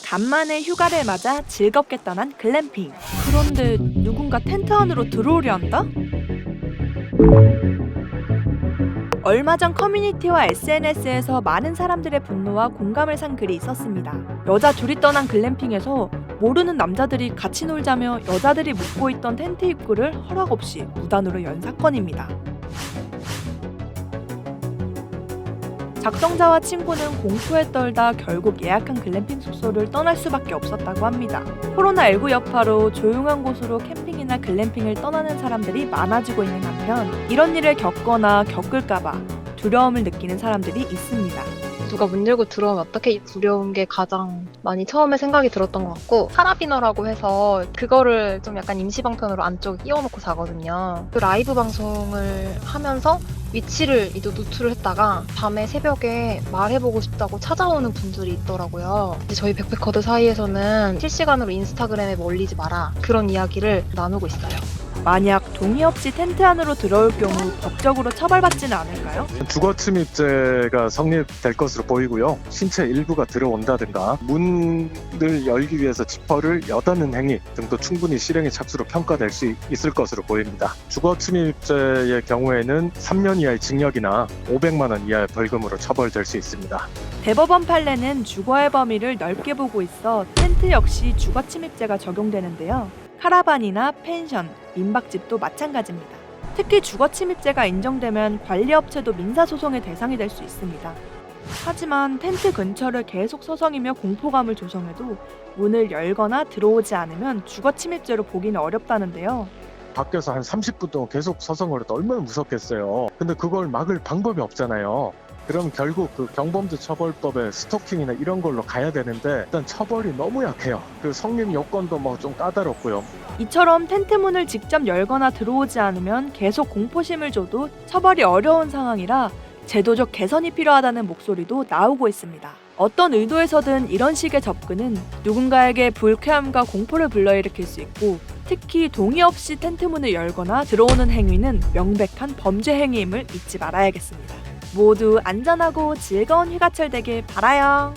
간만에 휴가를 맞아 즐겁게 떠난 글램핑. 그런데 누군가 텐트 안으로 들어오려 한다? 얼마 전 커뮤니티와 SNS에서 많은 사람들의 분노와 공감을 산 글이 있었습니다. 여자 둘이 떠난 글램핑에서 모르는 남자들이 같이 놀자며 여자들이 묵고 있던 텐트 입구를 허락 없이 무단으로 연 사건입니다. 작성자와 친구는 공포에 떨다 결국 예약한 글램핑 숙소를 떠날 수밖에 없었다고 합니다. 코로나19 여파로 조용한 곳으로 캠핑이나 글램핑을 떠나는 사람들이 많아지고 있는 한편 이런 일을 겪거나 겪을까봐 두려움을 느끼는 사람들이 있습니다. 누가 문 열고 들어오면 어떻게 두려운 게 가장 많이 처음에 생각이 들었던 것 같고, 카라비너라고 해서 그거를 좀 약간 임시방편으로 안쪽에 끼워놓고 자거든요. 그 라이브 방송을 하면서 위치를 이제 노출을 했다가 밤에 새벽에 말해보고 싶다고 찾아오는 분들이 있더라고요. 저희 백패커들 사이에서는 실시간으로 인스타그램에 몰리지 마라, 그런 이야기를 나누고 있어요. 만약 동의 없이 텐트 안으로 들어올 경우 법적으로 처벌받지는 않을까요? 주거 침입죄가 성립될 것으로 보이고요. 신체 일부가 들어온다든가 문을 열기 위해서 지퍼를 여닫는 행위 등도 충분히 실행의 착수로 평가될 수 있을 것으로 보입니다. 주거 침입죄의 경우에는 3년 이하의 징역이나 500만 원 이하의 벌금으로 처벌될 수 있습니다. 대법원 판례는 주거의 범위를 넓게 보고 있어 텐트 역시 주거 침입죄가 적용되는데요. 카라반이나 펜션, 민박집도 마찬가지입니다. 특히 주거 침입죄가 인정되면 관리업체도 민사소송의 대상이 될 수 있습니다. 하지만 텐트 근처를 계속 서성이며 공포감을 조성해도 문을 열거나 들어오지 않으면 주거 침입죄로 보기는 어렵다는데요. 밖에서 한 30분 동안 계속 서성거려도 얼마나 무섭겠어요. 근데 그걸 막을 방법이 없잖아요. 그럼 결국 그 경범죄 처벌법의 스토킹이나 이런 걸로 가야 되는데 일단 처벌이 너무 약해요. 그 성립 요건도 뭐 좀 까다롭고요. 이처럼 텐트 문을 직접 열거나 들어오지 않으면 계속 공포심을 줘도 처벌이 어려운 상황이라 제도적 개선이 필요하다는 목소리도 나오고 있습니다. 어떤 의도에서든 이런 식의 접근은 누군가에게 불쾌함과 공포를 불러일으킬 수 있고, 특히 동의 없이 텐트 문을 열거나 들어오는 행위는 명백한 범죄 행위임을 잊지 말아야겠습니다. 모두 안전하고 즐거운 휴가철 되길 바라요.